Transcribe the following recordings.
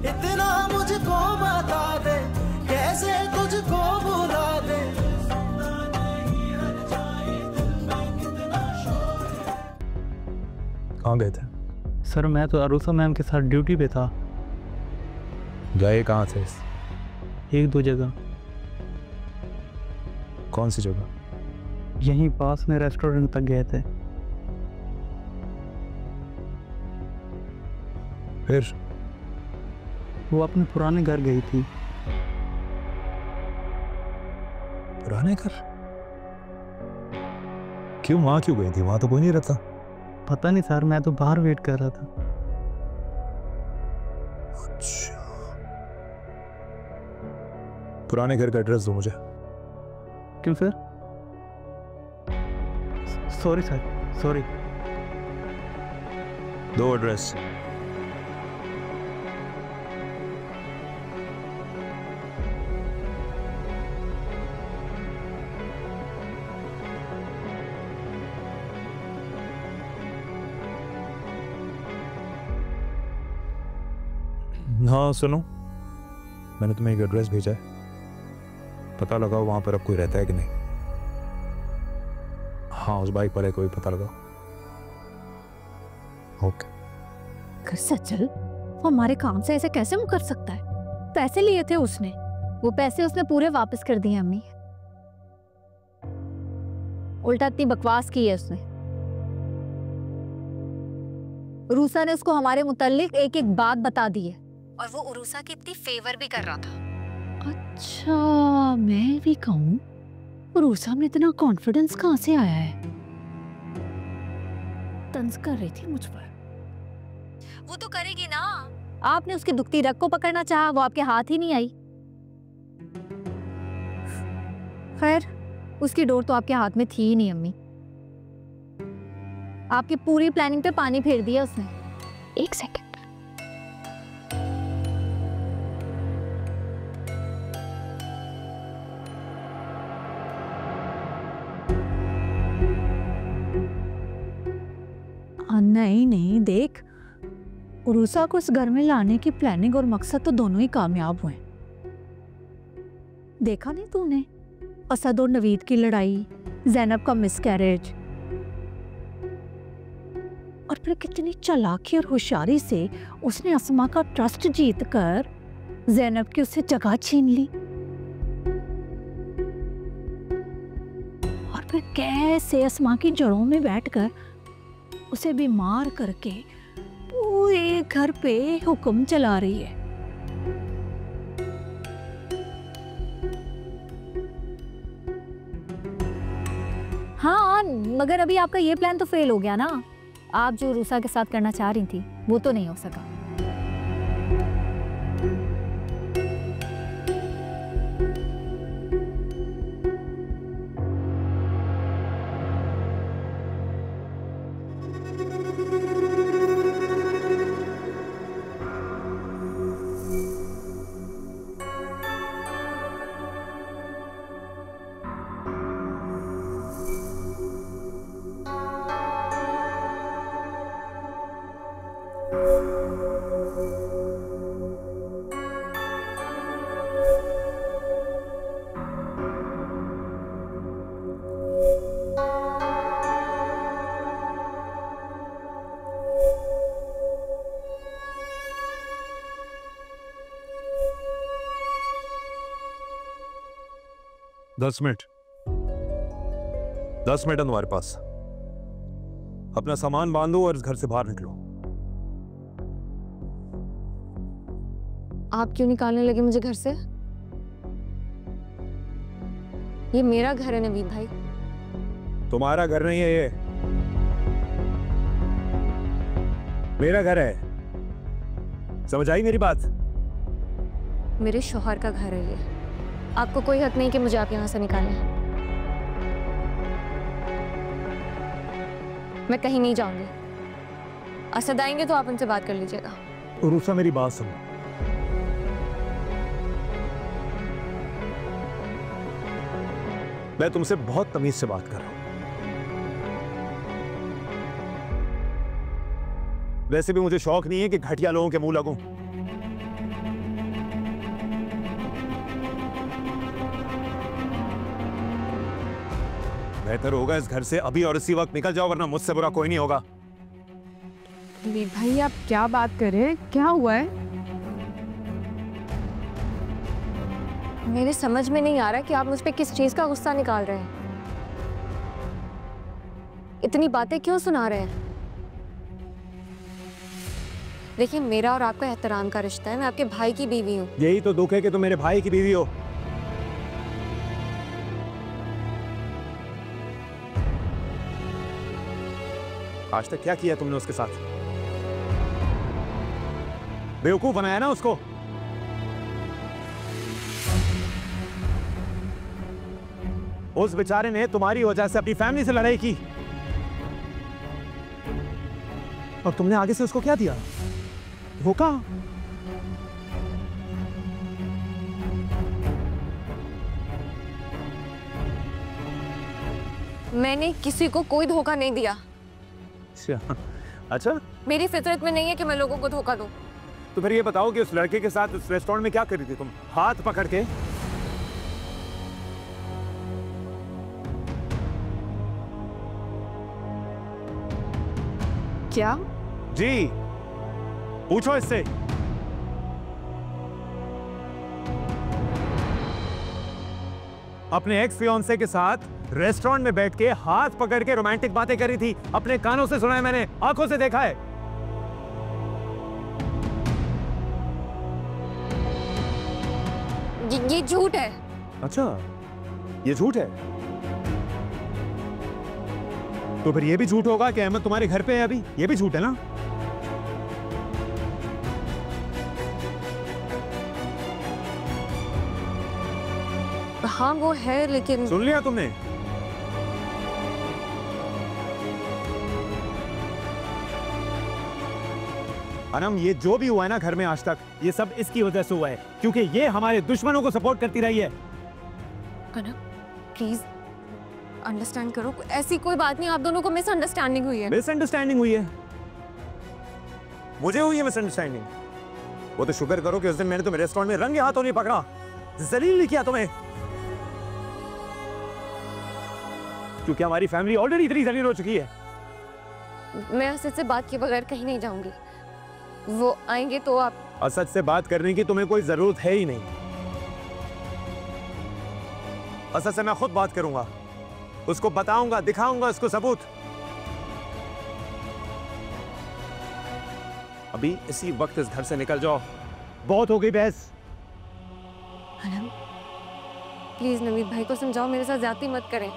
इतना मुझको बता दे, कैसे तुझको भुला दे। कहाँ गए थे? सर मैं तो अरूसा मैम के साथ ड्यूटी पे था। गए कहाँ थे? 1-2 जगह। कौन सी जगह? यहीं पास में रेस्टोरेंट तक गए थे। फिर? वो अपने पुराने घर गई थी। पुराने घर? क्यों, वहां क्यों गई थी? वहां तो कोई नहीं रहता। पता नहीं सर, मैं तो बाहर वेट कर रहा था। अच्छा, पुराने घर का एड्रेस दो मुझे। क्यों सर? Sorry sir, sorry. दो एड्रेस। हाँ सुनो, मैंने तुम्हें एक एड्रेस भेजा है, पता लगाओ वहां पर अब कोई रहता है कि नहीं। हाँ उस बाइक वाले को भी पता लगाओ। ओके। सचल, वो हमारे काम से ऐसे कैसे मुकर सकता है? पैसे लिए थे उसने, वो पैसे उसने पूरे वापस कर दिए अम्मी। उल्टा इतनी बकवास की है उसने। उरूसा ने उसको हमारे मुताल्लिक एक एक बात बता दी है और वो उरूसा की इतनी फेवर भी कर रहा था। अच्छा, मैं भी कहूँ, उरूसा में इतना कॉन्फिडेंस कहाँ से आया है? तंज कर रही थी मुझ पर। वो तो करेगी ना, आपने उसकी दुखती रग को पकड़ना चाहा, वो आपके हाथ ही नहीं आई। खैर, उसकी डोर तो आपके हाथ में थी ही नहीं अम्मी। आपकी पूरी प्लानिंग पे पानी फेर दिया उसने। एक सेकंड। नहीं नहीं, देख, उरूसा को इस घर में लाने की प्लानिंग और मकसद तो दोनों ही कामयाब हुए। देखा नहीं तूने असद और नवीद की लड़ाई, ज़ैनब का मिसकैरेज, और फिर कितनी चालाकी और होशियारी से उसने अस्मा का ट्रस्ट जीतकर ज़ैनब की उससे जगह छीन ली। और फिर कैसे अस्मा की जड़ों में बैठकर उसे बीमार करके पूरे घर पे हुक्म चला रही है। हाँ, मगर अभी आपका ये प्लान तो फेल हो गया ना। आप जो रूसा के साथ करना चाह रही थी वो तो नहीं हो सका। 10 मिनट, 10 मिनट है तुम्हारे पास। अपना सामान बांधो और इस घर से बाहर निकलो। आप क्यों निकालने लगे मुझे घर से? ये मेरा घर है नवीद भाई। तुम्हारा घर नहीं है, ये मेरा घर है। समझ आई मेरी बात? मेरे शौहर का घर है ये। आपको कोई हक नहीं कि मुझे आप यहाँ से निकालें। मैं कहीं नहीं जाऊंगी। असद आएंगे तो आप उनसे बात कर लीजिएगा। उरूसा मेरी बात सुनो। मैं तुमसे बहुत तमीज से बात कर रहा हूं। वैसे भी मुझे शौक नहीं है कि घटिया लोगों के मुंह लगूं। बेहतर होगा इस घर से अभी और इसी वक्त निकल जाओ, वरना मुझसे बुरा कोई नहीं होगा। नवीद भाई आप क्या बात कर रहे हैं, क्या हुआ है? मेरे समझ में नहीं आ रहा कि आप मुझ पे किस चीज का गुस्सा निकाल रहे हैं। इतनी बातें क्यों सुना रहे हैं? देखिए, मेरा और आपका एहतराम का रिश्ता है, मैं आपके भाई की बीवी हूँ। यही तो दुख है कि तुम मेरे भाई की बीवी हो। आज तक क्या किया तुमने उसके साथ? बेवकूफ बनाया ना उसको। उस बेचारे ने तुम्हारी वजह से अपनी फैमिली से लड़ाई की, और तुमने आगे से उसको क्या दिया? धोखा। मैंने किसी को कोई धोखा नहीं दिया। अच्छा, मेरी फितरत में नहीं है कि मैं लोगों को धोखा दूं। तो फिर ये बताओ कि उस लड़के के साथ उस रेस्टोरेंट में क्या कर रही थी तुम, हाथ पकड़ के? क्या? जी, पूछो इससे। अपने एक्स फियांसे के साथ रेस्टोरेंट में बैठ के हाथ पकड़ के रोमांटिक बातें करी थी। अपने कानों से सुना है मैंने, आंखों से देखा है। ये झूठ है। अच्छा, ये झूठ है? तो फिर ये भी झूठ होगा कि अहमद तुम्हारे घर पे है अभी? ये भी झूठ है ना? हाँ वो है, लेकिन सुन लिया तुमने? अनम, ये जो भी हुआ है ना घर में आज तक, ये सब इसकी वजह से हुआ है, क्योंकि ये हमारे दुश्मनों को सपोर्ट करती रही है। अनम प्लीज अंडरस्टैंड करो, ऐसी कोई बात नहीं, आप दोनों को मिसअंडरस्टैंडिंग हुई है। मिसअंडरस्टैंडिंग हुई है? मुझे हुई है मिसअंडरस्टैंडिंग? वो तो शुक्र करो कि उस दिन मैंने तुम्हें रेस्टोरेंट में रंगे हाथों नहीं पकड़ा, जलील नहीं किया तुम्हें, क्योंकि हमारी फैमिली ऑलरेडी इतनी जलील हो चुकी है। मैं असद से बात किए बगैर कहीं नहीं जाऊंगी। वो आएंगे तो आप। असद से बात करने की तुम्हें कोई जरूरत है ही नहीं। असद से मैं खुद बात करूंगा, उसको बताऊंगा, दिखाऊंगा उसको सबूत। अभी इसी वक्त इस घर से निकल जाओ, बहुत हो गई बहस। अनम प्लीज नवीद भाई को समझाओ, मेरे साथ ज्यादती मत करें।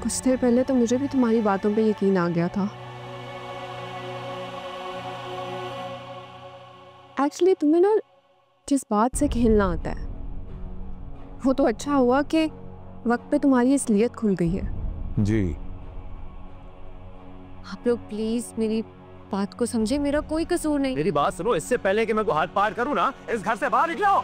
कुछ देर पहले तो मुझे भी तुम्हारी बातों पे यकीन आ गया था। एक्चुअली तुम्हें ना जिस बात से खेलना आता है, वो तो अच्छा हुआ कि वक्त पे तुम्हारी असलियत खुल गई है। जी, आप लोग प्लीज मेरी बात को समझे, मेरा कोई कसूर नहीं। मेरी बात सुनो, इससे पहले कि मैं को हाथ पार करूं ना, इस घर से बाहर निकलो।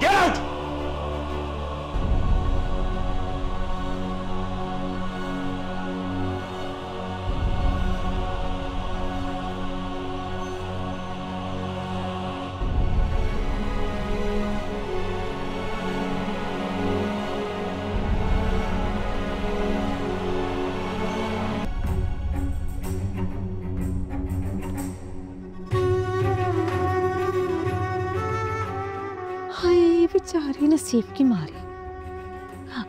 Get out! बेचारी नसीब की मारी,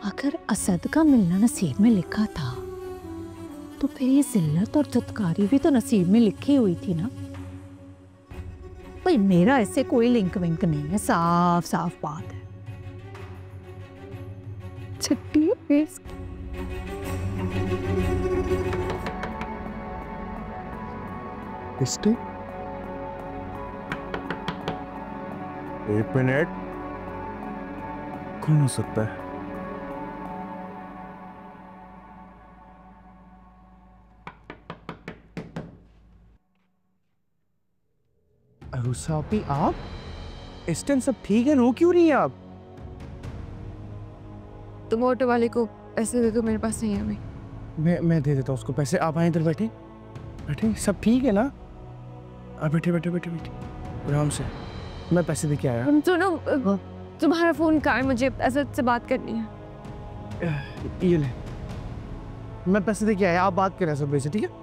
अगर असद का मिलना नसीब में लिखा था तो फिर ये जिल्लत और धुतकारी भी तो नसीब में लिखी हुई थी ना। भाई मेरा ऐसे कोई लिंक विंक नहीं है, साफ साफ बात है। छट्टी फेस एक मिनट, कौन हो सकता है? अरुसा भी आप? इस टाइम सब ठीक है, रो क्यों रही है आप? तुम ऑटो वाले को पैसे दे दो, मेरे पास नहीं है अभी। मैं दे देता हूँ उसको पैसे। आप आए इधर बैठे बैठे, सब ठीक है ना? आप बैठे बैठे बैठे बैठे आराम से, मैं पैसे दे के आया। सुनो, तुम्हारा फोन कहाँ है? मुझे असद से बात करनी है। ये ले, मैं पैसे दे के आया, आप बात करें सब से, ठीक है?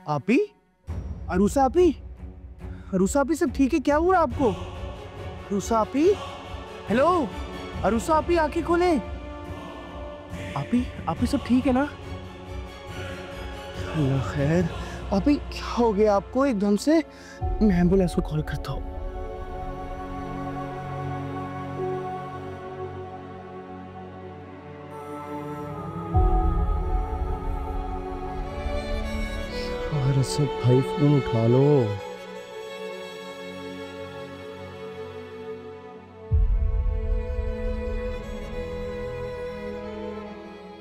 आपी, अरूसा आपी, अरूसा आपी सब ठीक है? क्या हुआ आपको? अरूसा आपी, हेलो अरूसा आपी, आंखें खोले। आपी, आपी सब ठीक है ना? अल्लाह खैर। आपी क्या हो गया आपको एकदम से? मैं एम्बुलेंस को कॉल करता हूँ। सब भाई फोन उठा लो।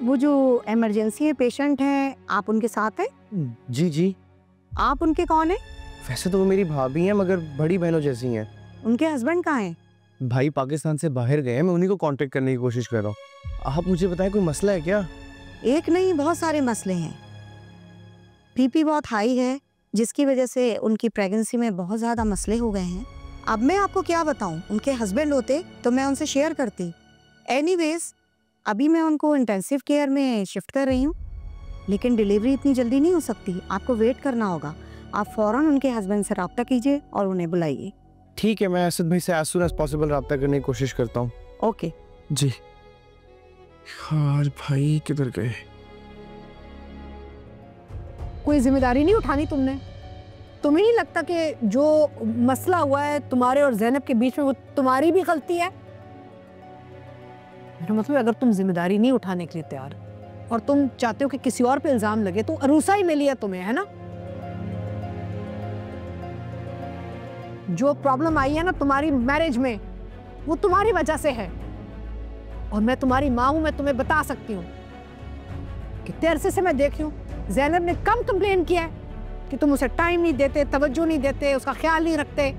वो जो इमरजेंसी पेशेंट हैं, आप उनके साथ हैं? जी जी। आप उनके कौन हैं? वैसे तो वो मेरी भाभी हैं, मगर बड़ी बहनों जैसी हैं। उनके हस्बैंड कहाँ हैं? भाई पाकिस्तान से बाहर गए हैं, मैं उन्हीं को कांटेक्ट करने की कोशिश कर रहा हूँ। आप मुझे बताएं, कोई मसला है क्या? एक नहीं, बहुत सारे मसले हैं। बीपी बहुत हाई है, जिसकी वजह से उनकी प्रेगनेंसी में बहुत ज़्यादा मसले हो गए हैं। अब मैं आपको क्या बताऊं, उनके हस्बैंड होते तो मैं उनसे शेयर करती। एनीवेज, अभी मैं उनको इंटेंसिव केयर में शिफ्ट कर रही हूँ, लेकिन डिलीवरी इतनी जल्दी नहीं हो सकती, आपको वेट करना होगा। आप फ़ौरन उनके हस्बैंड से रब्ता कीजिए और उन्हें बुलाइए। ठीक है, मैं असद भाई से एज सून एज पॉसिबल रब्ता करने की कोशिश करता हूँ। ओके जी। यार भाई किधर गए? कोई जिम्मेदारी नहीं उठानी तुमने? तुम्हें नहीं लगता कि जो मसला हुआ है तुम्हारे और ज़ैनब के बीच में, वो तुम्हारी भी गलती है? मेरा मतलब, अगर तुम जिम्मेदारी नहीं उठाने के लिए तैयार और तुम चाहते हो कि किसी और पे इल्जाम लगे, तो अरूसा ही मिली है तुम्हें, है ना? जो प्रॉब्लम आई है ना तुम्हारी मैरिज में, वो तुम्हारी वजह से है। और मैं तुम्हारी माँ हूं, मैं तुम्हें बता सकती हूँ। कितने अरसे से मैं देख रही हूँ, ज़ैनब ने कम कंप्लेन किया है कि तुम उसे टाइम नहीं देते, तवज्जो नहीं देते, उसका ख्याल नहीं रखते।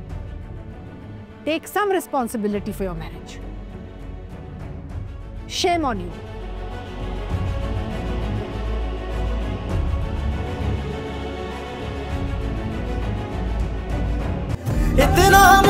Take some responsibility for your marriage. Shame on you. इतना